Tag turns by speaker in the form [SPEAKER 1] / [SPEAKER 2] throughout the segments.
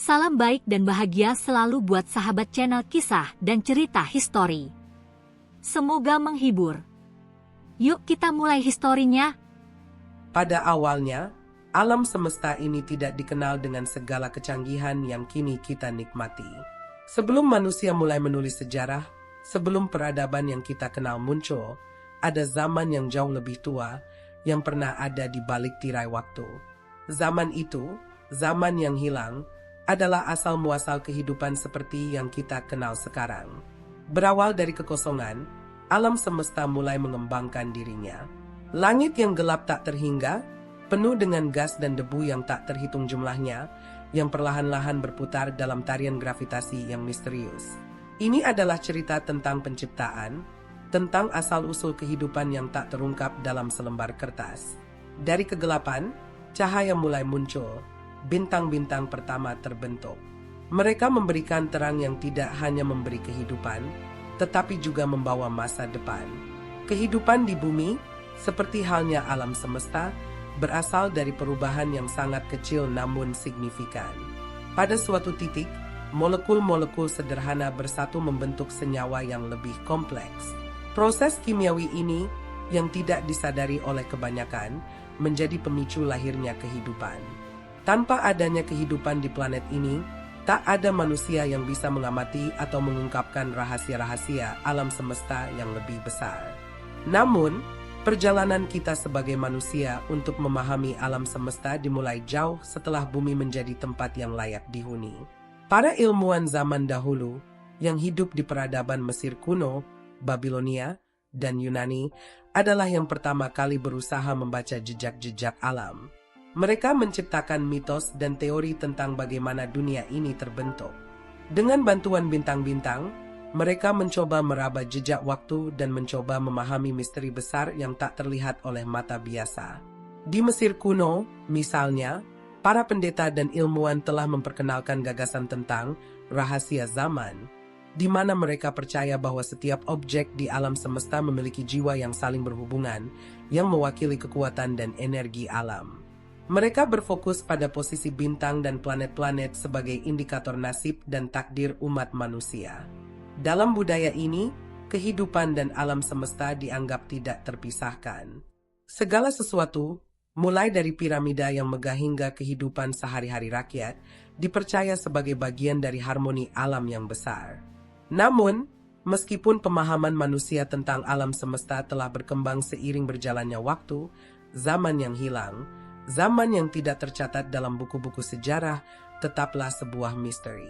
[SPEAKER 1] Salam baik dan bahagia selalu buat sahabat channel kisah dan cerita histori. Semoga menghibur. Yuk kita mulai historinya.
[SPEAKER 2] Pada awalnya, alam semesta ini tidak dikenal dengan segala kecanggihan yang kini kita nikmati. Sebelum manusia mulai menulis sejarah, sebelum peradaban yang kita kenal muncul, ada zaman yang jauh lebih tua yang pernah ada di balik tirai waktu. Zaman itu, zaman yang hilang, adalah asal-muasal kehidupan seperti yang kita kenal sekarang. Berawal dari kekosongan, alam semesta mulai mengembangkan dirinya. Langit yang gelap tak terhingga, penuh dengan gas dan debu yang tak terhitung jumlahnya, yang perlahan-lahan berputar dalam tarian gravitasi yang misterius. Ini adalah cerita tentang penciptaan, tentang asal-usul kehidupan yang tak terungkap dalam selembar kertas. Dari kegelapan, cahaya mulai muncul, bintang-bintang pertama terbentuk. Mereka memberikan terang yang tidak hanya memberi kehidupan, tetapi juga membawa masa depan. Kehidupan di bumi, seperti halnya alam semesta, berasal dari perubahan yang sangat kecil namun signifikan. Pada suatu titik, molekul-molekul sederhana bersatu membentuk senyawa yang lebih kompleks. Proses kimiawi ini, yang tidak disadari oleh kebanyakan, menjadi pemicu lahirnya kehidupan. Tanpa adanya kehidupan di planet ini, tak ada manusia yang bisa mengamati atau mengungkapkan rahasia-rahasia alam semesta yang lebih besar. Namun, perjalanan kita sebagai manusia untuk memahami alam semesta dimulai jauh setelah bumi menjadi tempat yang layak dihuni. Para ilmuwan zaman dahulu yang hidup di peradaban Mesir kuno, Babilonia, dan Yunani adalah yang pertama kali berusaha membaca jejak-jejak alam. Mereka menciptakan mitos dan teori tentang bagaimana dunia ini terbentuk. Dengan bantuan bintang-bintang, mereka mencoba meraba jejak waktu dan mencoba memahami misteri besar yang tak terlihat oleh mata biasa. Di Mesir kuno, misalnya, para pendeta dan ilmuwan telah memperkenalkan gagasan tentang rahasia zaman, di mana mereka percaya bahwa setiap objek di alam semesta memiliki jiwa yang saling berhubungan, yang mewakili kekuatan dan energi alam. Mereka berfokus pada posisi bintang dan planet-planet sebagai indikator nasib dan takdir umat manusia. Dalam budaya ini, kehidupan dan alam semesta dianggap tidak terpisahkan. Segala sesuatu, mulai dari piramida yang megah hingga kehidupan sehari-hari rakyat, dipercaya sebagai bagian dari harmoni alam yang besar. Namun, meskipun pemahaman manusia tentang alam semesta telah berkembang seiring berjalannya waktu, zaman yang hilang, zaman yang tidak tercatat dalam buku-buku sejarah, tetaplah sebuah misteri.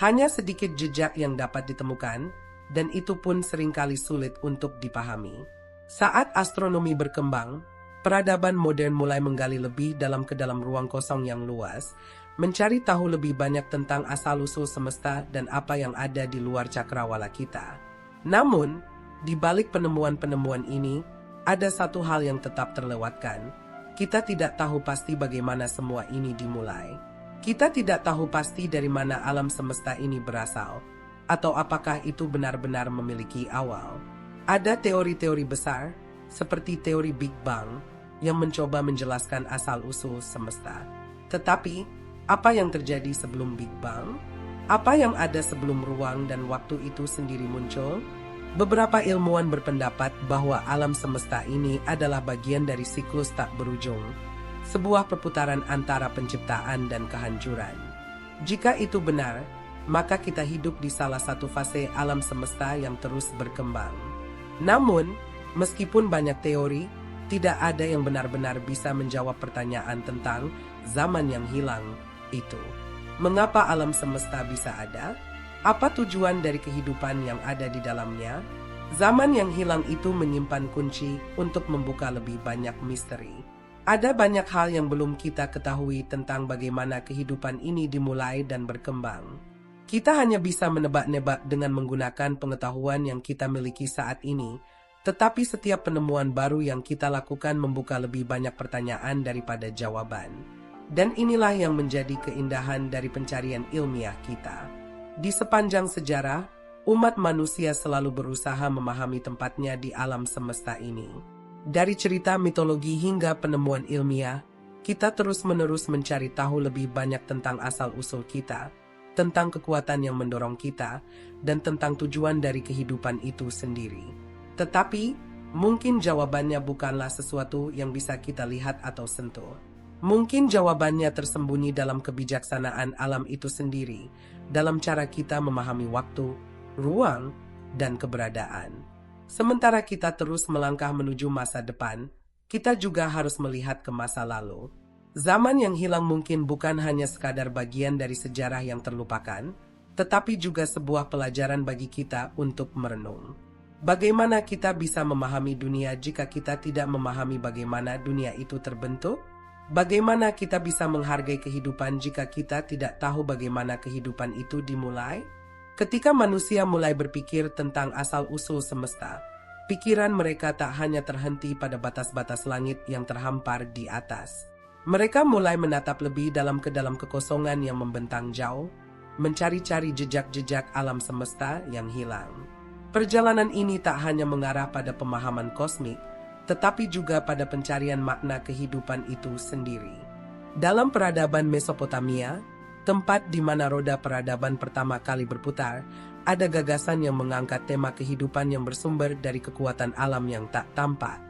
[SPEAKER 2] Hanya sedikit jejak yang dapat ditemukan, dan itu pun seringkali sulit untuk dipahami. Saat astronomi berkembang, peradaban modern mulai menggali lebih dalam ke dalam ruang kosong yang luas, mencari tahu lebih banyak tentang asal-usul semesta dan apa yang ada di luar cakrawala kita. Namun, di balik penemuan-penemuan ini, ada satu hal yang tetap terlewatkan. Kita tidak tahu pasti bagaimana semua ini dimulai. Kita tidak tahu pasti dari mana alam semesta ini berasal, atau apakah itu benar-benar memiliki awal. Ada teori-teori besar, seperti teori Big Bang, yang mencoba menjelaskan asal-usul semesta. Tetapi, apa yang terjadi sebelum Big Bang? Apa yang ada sebelum ruang dan waktu itu sendiri muncul? Beberapa ilmuwan berpendapat bahwa alam semesta ini adalah bagian dari siklus tak berujung, sebuah perputaran antara penciptaan dan kehancuran. Jika itu benar, maka kita hidup di salah satu fase alam semesta yang terus berkembang. Namun, meskipun banyak teori, tidak ada yang benar-benar bisa menjawab pertanyaan tentang zaman yang hilang itu. Mengapa alam semesta bisa ada? Apa tujuan dari kehidupan yang ada di dalamnya? Zaman yang hilang itu menyimpan kunci untuk membuka lebih banyak misteri. Ada banyak hal yang belum kita ketahui tentang bagaimana kehidupan ini dimulai dan berkembang. Kita hanya bisa menebak-nebak dengan menggunakan pengetahuan yang kita miliki saat ini, tetapi setiap penemuan baru yang kita lakukan membuka lebih banyak pertanyaan daripada jawaban. Dan inilah yang menjadi keindahan dari pencarian ilmiah kita. Di sepanjang sejarah, umat manusia selalu berusaha memahami tempatnya di alam semesta ini. Dari cerita mitologi hingga penemuan ilmiah, Kita terus-menerus mencari tahu lebih banyak tentang asal-usul kita, tentang kekuatan yang mendorong kita, dan tentang tujuan dari kehidupan itu sendiri. Tetapi, mungkin jawabannya bukanlah sesuatu yang bisa kita lihat atau sentuh. Mungkin jawabannya tersembunyi dalam kebijaksanaan alam itu sendiri, dalam cara kita memahami waktu, ruang, dan keberadaan. Sementara kita terus melangkah menuju masa depan, kita juga harus melihat ke masa lalu. Zaman yang hilang mungkin bukan hanya sekadar bagian dari sejarah yang terlupakan, tetapi juga sebuah pelajaran bagi kita untuk merenung. Bagaimana kita bisa memahami dunia jika kita tidak memahami bagaimana dunia itu terbentuk? Bagaimana kita bisa menghargai kehidupan jika kita tidak tahu bagaimana kehidupan itu dimulai? Ketika manusia mulai berpikir tentang asal-usul semesta, pikiran mereka tak hanya terhenti pada batas-batas langit yang terhampar di atas. Mereka mulai menatap lebih dalam ke dalam kekosongan yang membentang jauh, mencari-cari jejak-jejak alam semesta yang hilang. Perjalanan ini tak hanya mengarah pada pemahaman kosmik, tetapi juga pada pencarian makna kehidupan itu sendiri. Dalam peradaban Mesopotamia, tempat di mana roda peradaban pertama kali berputar, ada gagasan yang mengangkat tema kehidupan yang bersumber dari kekuatan alam yang tak tampak.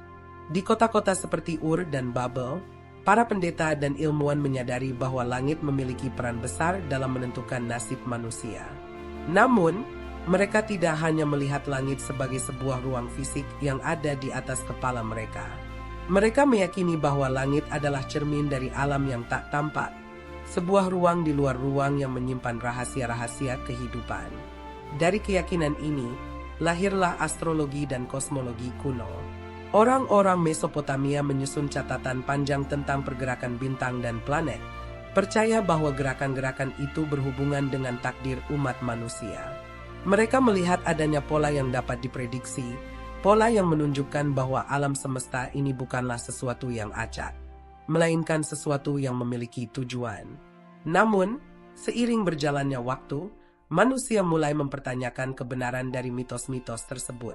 [SPEAKER 2] Di kota-kota seperti Ur dan Babel, para pendeta dan ilmuwan menyadari bahwa langit memiliki peran besar dalam menentukan nasib manusia. Namun, mereka tidak hanya melihat langit sebagai sebuah ruang fisik yang ada di atas kepala mereka. Mereka meyakini bahwa langit adalah cermin dari alam yang tak tampak, sebuah ruang di luar ruang yang menyimpan rahasia-rahasia kehidupan. Dari keyakinan ini, lahirlah astrologi dan kosmologi kuno. Orang-orang Mesopotamia menyusun catatan panjang tentang pergerakan bintang dan planet, percaya bahwa gerakan-gerakan itu berhubungan dengan takdir umat manusia. Mereka melihat adanya pola yang dapat diprediksi, pola yang menunjukkan bahwa alam semesta ini bukanlah sesuatu yang acak, melainkan sesuatu yang memiliki tujuan. Namun, seiring berjalannya waktu, manusia mulai mempertanyakan kebenaran dari mitos-mitos tersebut.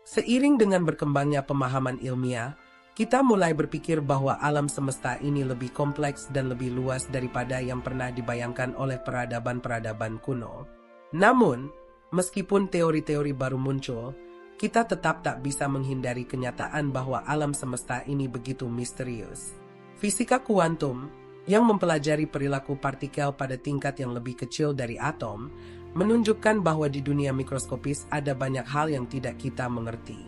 [SPEAKER 2] Seiring dengan berkembangnya pemahaman ilmiah, kita mulai berpikir bahwa alam semesta ini lebih kompleks dan lebih luas daripada yang pernah dibayangkan oleh peradaban-peradaban kuno. Namun, meskipun teori-teori baru muncul, kita tetap tak bisa menghindari kenyataan bahwa alam semesta ini begitu misterius. Fisika kuantum, yang mempelajari perilaku partikel pada tingkat yang lebih kecil dari atom, menunjukkan bahwa di dunia mikroskopis ada banyak hal yang tidak kita mengerti.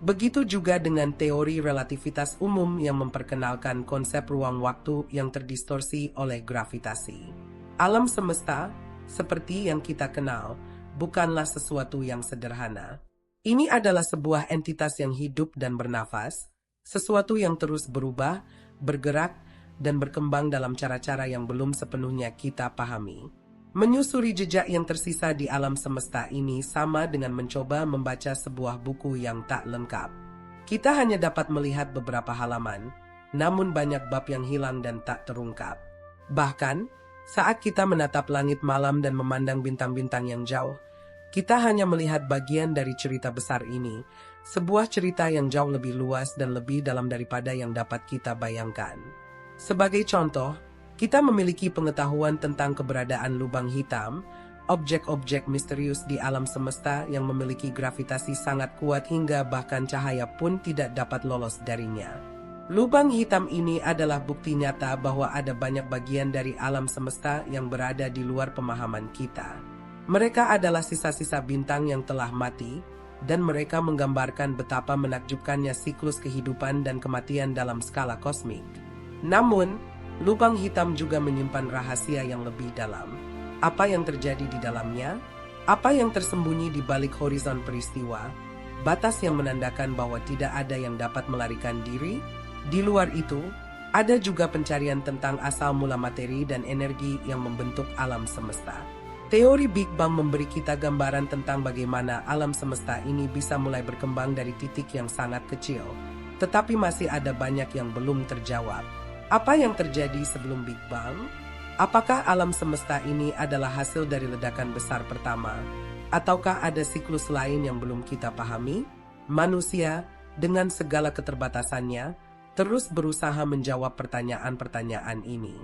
[SPEAKER 2] Begitu juga dengan teori relativitas umum yang memperkenalkan konsep ruang waktu yang terdistorsi oleh gravitasi. Alam semesta, seperti yang kita kenal, bukanlah sesuatu yang sederhana. Ini adalah sebuah entitas yang hidup dan bernafas, sesuatu yang terus berubah, bergerak, dan berkembang dalam cara-cara yang belum sepenuhnya kita pahami. Menyusuri jejak yang tersisa di alam semesta ini sama dengan mencoba membaca sebuah buku yang tak lengkap. Kita hanya dapat melihat beberapa halaman, namun banyak bab yang hilang dan tak terungkap. Bahkan, saat kita menatap langit malam dan memandang bintang-bintang yang jauh, kita hanya melihat bagian dari cerita besar ini, sebuah cerita yang jauh lebih luas dan lebih dalam daripada yang dapat kita bayangkan. Sebagai contoh, kita memiliki pengetahuan tentang keberadaan lubang hitam, objek-objek misterius di alam semesta yang memiliki gravitasi sangat kuat hingga bahkan cahaya pun tidak dapat lolos darinya. Lubang hitam ini adalah bukti nyata bahwa ada banyak bagian dari alam semesta yang berada di luar pemahaman kita. Mereka adalah sisa-sisa bintang yang telah mati, dan mereka menggambarkan betapa menakjubkannya siklus kehidupan dan kematian dalam skala kosmik. Namun, lubang hitam juga menyimpan rahasia yang lebih dalam. Apa yang terjadi di dalamnya? Apa yang tersembunyi di balik horizon peristiwa? Batas yang menandakan bahwa tidak ada yang dapat melarikan diri? Di luar itu, ada juga pencarian tentang asal mula materi dan energi yang membentuk alam semesta. Teori Big Bang memberi kita gambaran tentang bagaimana alam semesta ini bisa mulai berkembang dari titik yang sangat kecil, tetapi masih ada banyak yang belum terjawab. Apa yang terjadi sebelum Big Bang? Apakah alam semesta ini adalah hasil dari ledakan besar pertama? Ataukah ada siklus lain yang belum kita pahami? Manusia, dengan segala keterbatasannya, terus berusaha menjawab pertanyaan-pertanyaan ini.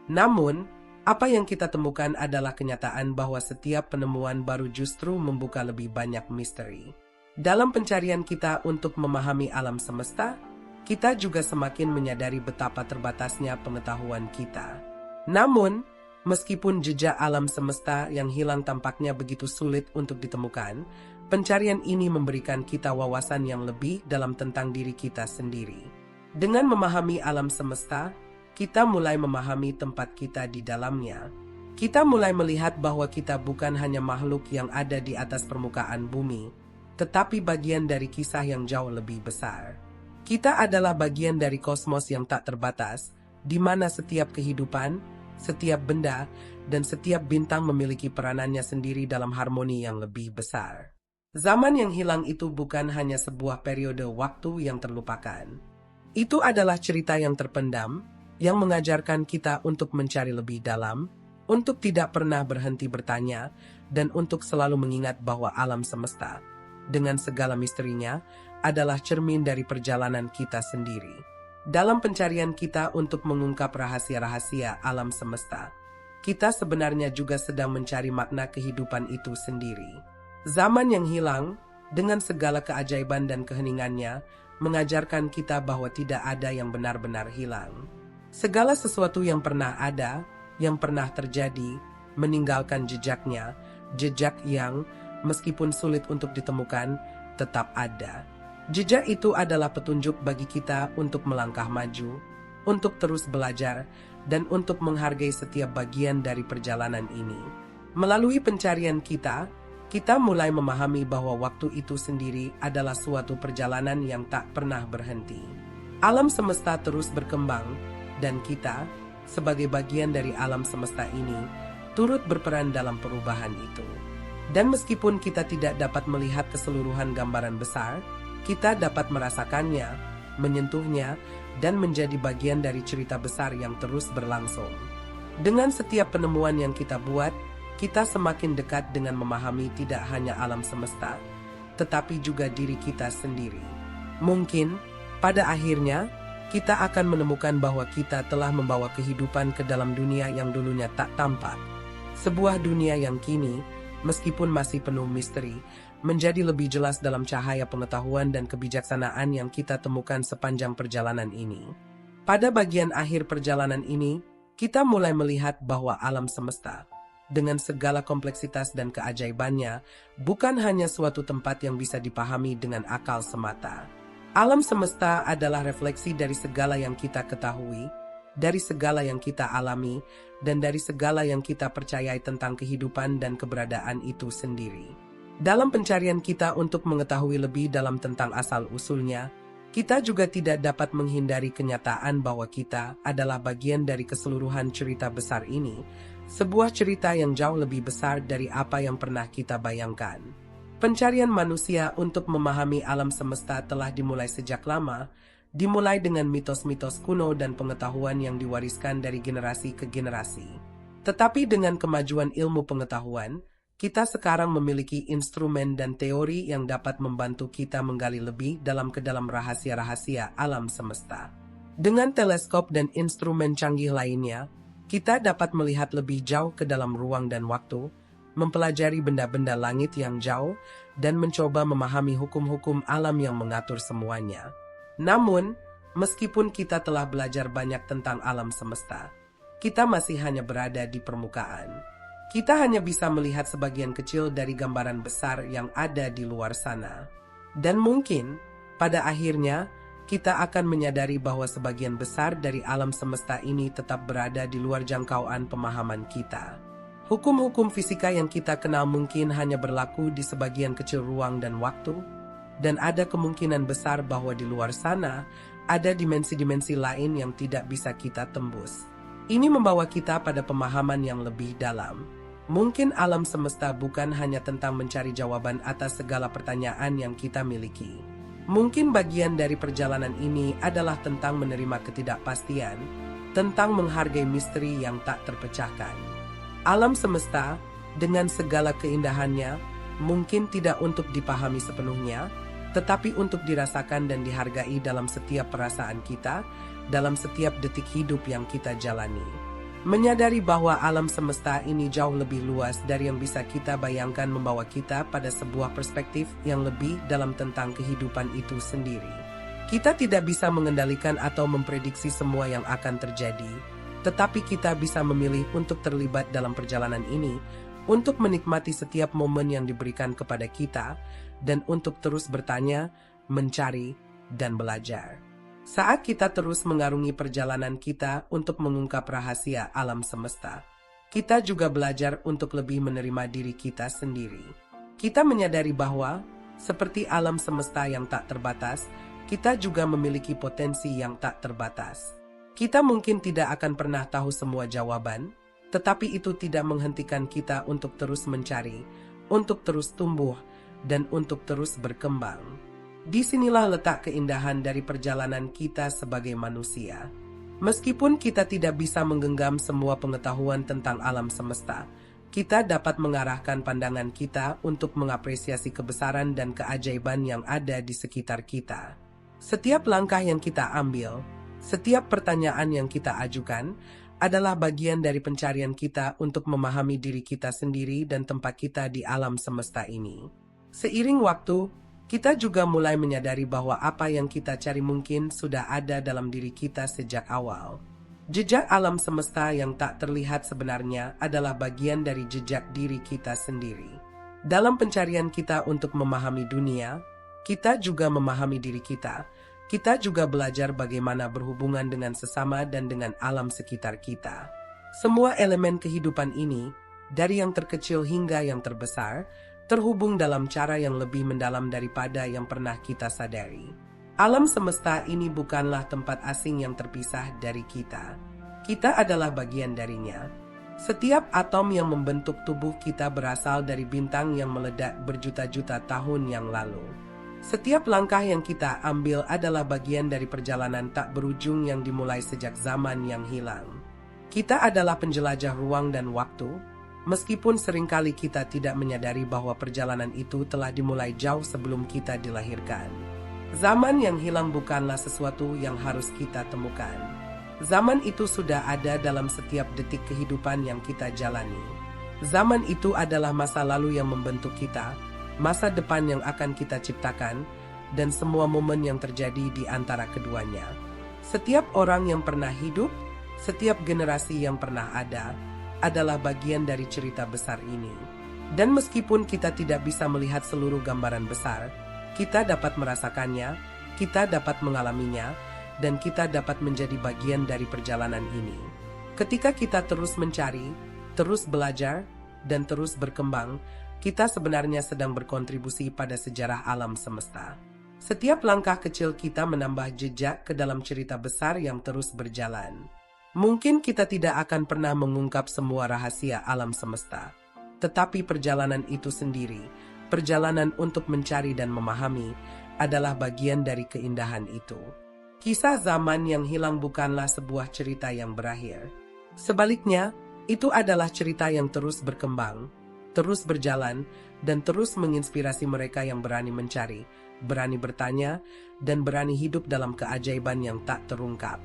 [SPEAKER 2] Namun, apa yang kita temukan adalah kenyataan bahwa setiap penemuan baru justru membuka lebih banyak misteri. Dalam pencarian kita untuk memahami alam semesta, kita juga semakin menyadari betapa terbatasnya pengetahuan kita. Namun, meskipun jejak alam semesta yang hilang tampaknya begitu sulit untuk ditemukan, pencarian ini memberikan kita wawasan yang lebih dalam tentang diri kita sendiri. Dengan memahami alam semesta, kita mulai memahami tempat kita di dalamnya. Kita mulai melihat bahwa kita bukan hanya makhluk yang ada di atas permukaan bumi, tetapi bagian dari kisah yang jauh lebih besar. Kita adalah bagian dari kosmos yang tak terbatas, di mana setiap kehidupan, setiap benda, dan setiap bintang memiliki peranannya sendiri dalam harmoni yang lebih besar. Zaman yang hilang itu bukan hanya sebuah periode waktu yang terlupakan. Itu adalah cerita yang terpendam, yang mengajarkan kita untuk mencari lebih dalam, untuk tidak pernah berhenti bertanya, dan untuk selalu mengingat bahwa alam semesta, dengan segala misterinya, adalah cermin dari perjalanan kita sendiri. Dalam pencarian kita untuk mengungkap rahasia-rahasia alam semesta, kita sebenarnya juga sedang mencari makna kehidupan itu sendiri. Zaman yang hilang, dengan segala keajaiban dan keheningannya, mengajarkan kita bahwa tidak ada yang benar-benar hilang. Segala sesuatu yang pernah ada, yang pernah terjadi, meninggalkan jejaknya, jejak yang, meskipun sulit untuk ditemukan, tetap ada. Jejak itu adalah petunjuk bagi kita untuk melangkah maju, untuk terus belajar, dan untuk menghargai setiap bagian dari perjalanan ini. Melalui pencarian kita mulai memahami bahwa waktu itu sendiri adalah suatu perjalanan yang tak pernah berhenti. Alam semesta terus berkembang, dan kita, sebagai bagian dari alam semesta ini, turut berperan dalam perubahan itu. Dan meskipun kita tidak dapat melihat keseluruhan gambaran besar, kita dapat merasakannya, menyentuhnya, dan menjadi bagian dari cerita besar yang terus berlangsung. Dengan setiap penemuan yang kita buat, kita semakin dekat dengan memahami tidak hanya alam semesta, tetapi juga diri kita sendiri. Mungkin, pada akhirnya, kita akan menemukan bahwa kita telah membawa kehidupan ke dalam dunia yang dulunya tak tampak. Sebuah dunia yang kini, meskipun masih penuh misteri, menjadi lebih jelas dalam cahaya pengetahuan dan kebijaksanaan yang kita temukan sepanjang perjalanan ini. Pada bagian akhir perjalanan ini, kita mulai melihat bahwa alam semesta, dengan segala kompleksitas dan keajaibannya, bukan hanya suatu tempat yang bisa dipahami dengan akal semata. Alam semesta adalah refleksi dari segala yang kita ketahui, dari segala yang kita alami, dan dari segala yang kita percayai tentang kehidupan dan keberadaan itu sendiri. Dalam pencarian kita untuk mengetahui lebih dalam tentang asal-usulnya, kita juga tidak dapat menghindari kenyataan bahwa kita adalah bagian dari keseluruhan cerita besar ini, sebuah cerita yang jauh lebih besar dari apa yang pernah kita bayangkan. Pencarian manusia untuk memahami alam semesta telah dimulai sejak lama, dimulai dengan mitos-mitos kuno dan pengetahuan yang diwariskan dari generasi ke generasi. Tetapi dengan kemajuan ilmu pengetahuan, kita sekarang memiliki instrumen dan teori yang dapat membantu kita menggali lebih dalam ke dalam rahasia-rahasia alam semesta. Dengan teleskop dan instrumen canggih lainnya, kita dapat melihat lebih jauh ke dalam ruang dan waktu, mempelajari benda-benda langit yang jauh, dan mencoba memahami hukum-hukum alam yang mengatur semuanya. Namun, meskipun kita telah belajar banyak tentang alam semesta, kita masih hanya berada di permukaan. Kita hanya bisa melihat sebagian kecil dari gambaran besar yang ada di luar sana. Dan mungkin, pada akhirnya, kita akan menyadari bahwa sebagian besar dari alam semesta ini tetap berada di luar jangkauan pemahaman kita. Hukum-hukum fisika yang kita kenal mungkin hanya berlaku di sebagian kecil ruang dan waktu, dan ada kemungkinan besar bahwa di luar sana ada dimensi-dimensi lain yang tidak bisa kita tembus. Ini membawa kita pada pemahaman yang lebih dalam. Mungkin alam semesta bukan hanya tentang mencari jawaban atas segala pertanyaan yang kita miliki. Mungkin bagian dari perjalanan ini adalah tentang menerima ketidakpastian, tentang menghargai misteri yang tak terpecahkan. Alam semesta, dengan segala keindahannya, mungkin tidak untuk dipahami sepenuhnya, tetapi untuk dirasakan dan dihargai dalam setiap perasaan kita, dalam setiap detik hidup yang kita jalani. Menyadari bahwa alam semesta ini jauh lebih luas dari yang bisa kita bayangkan membawa kita pada sebuah perspektif yang lebih dalam tentang kehidupan itu sendiri. Kita tidak bisa mengendalikan atau memprediksi semua yang akan terjadi, tetapi kita bisa memilih untuk terlibat dalam perjalanan ini, untuk menikmati setiap momen yang diberikan kepada kita, dan untuk terus bertanya, mencari, dan belajar. Saat kita terus mengarungi perjalanan kita untuk mengungkap rahasia alam semesta, kita juga belajar untuk lebih menerima diri kita sendiri. Kita menyadari bahwa, seperti alam semesta yang tak terbatas, kita juga memiliki potensi yang tak terbatas. Kita mungkin tidak akan pernah tahu semua jawaban, tetapi itu tidak menghentikan kita untuk terus mencari, untuk terus tumbuh, dan untuk terus berkembang. Disinilah letak keindahan dari perjalanan kita sebagai manusia. Meskipun kita tidak bisa menggenggam semua pengetahuan tentang alam semesta, kita dapat mengarahkan pandangan kita untuk mengapresiasi kebesaran dan keajaiban yang ada di sekitar kita. Setiap langkah yang kita ambil, setiap pertanyaan yang kita ajukan, adalah bagian dari pencarian kita untuk memahami diri kita sendiri dan tempat kita di alam semesta ini. Seiring waktu, kita juga mulai menyadari bahwa apa yang kita cari mungkin sudah ada dalam diri kita sejak awal. Jejak alam semesta yang tak terlihat sebenarnya adalah bagian dari jejak diri kita sendiri. Dalam pencarian kita untuk memahami dunia, kita juga memahami diri kita. Kita juga belajar bagaimana berhubungan dengan sesama dan dengan alam sekitar kita. Semua elemen kehidupan ini, dari yang terkecil hingga yang terbesar, terhubung dalam cara yang lebih mendalam daripada yang pernah kita sadari. Alam semesta ini bukanlah tempat asing yang terpisah dari kita. Kita adalah bagian darinya. Setiap atom yang membentuk tubuh kita berasal dari bintang yang meledak berjuta-juta tahun yang lalu. Setiap langkah yang kita ambil adalah bagian dari perjalanan tak berujung yang dimulai sejak zaman yang hilang. Kita adalah penjelajah ruang dan waktu, meskipun seringkali kita tidak menyadari bahwa perjalanan itu telah dimulai jauh sebelum kita dilahirkan. Zaman yang hilang bukanlah sesuatu yang harus kita temukan. Zaman itu sudah ada dalam setiap detik kehidupan yang kita jalani. Zaman itu adalah masa lalu yang membentuk kita, masa depan yang akan kita ciptakan, dan semua momen yang terjadi di antara keduanya. Setiap orang yang pernah hidup, setiap generasi yang pernah ada, adalah bagian dari cerita besar ini. Dan meskipun kita tidak bisa melihat seluruh gambaran besar, kita dapat merasakannya, kita dapat mengalaminya, dan kita dapat menjadi bagian dari perjalanan ini. Ketika kita terus mencari, terus belajar, dan terus berkembang, kita sebenarnya sedang berkontribusi pada sejarah alam semesta. Setiap langkah kecil kita menambah jejak ke dalam cerita besar yang terus berjalan. Mungkin kita tidak akan pernah mengungkap semua rahasia alam semesta, tetapi perjalanan itu sendiri, perjalanan untuk mencari dan memahami, adalah bagian dari keindahan itu. Kisah zaman yang hilang bukanlah sebuah cerita yang berakhir. Sebaliknya, itu adalah cerita yang terus berkembang, terus berjalan, dan terus menginspirasi mereka yang berani mencari, berani bertanya, dan berani hidup dalam keajaiban yang tak terungkap.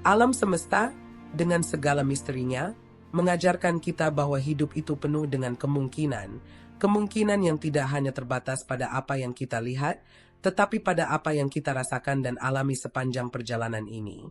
[SPEAKER 2] Alam semesta, dengan segala misterinya, mengajarkan kita bahwa hidup itu penuh dengan kemungkinan yang tidak hanya terbatas pada apa yang kita lihat, tetapi pada apa yang kita rasakan dan alami sepanjang perjalanan ini.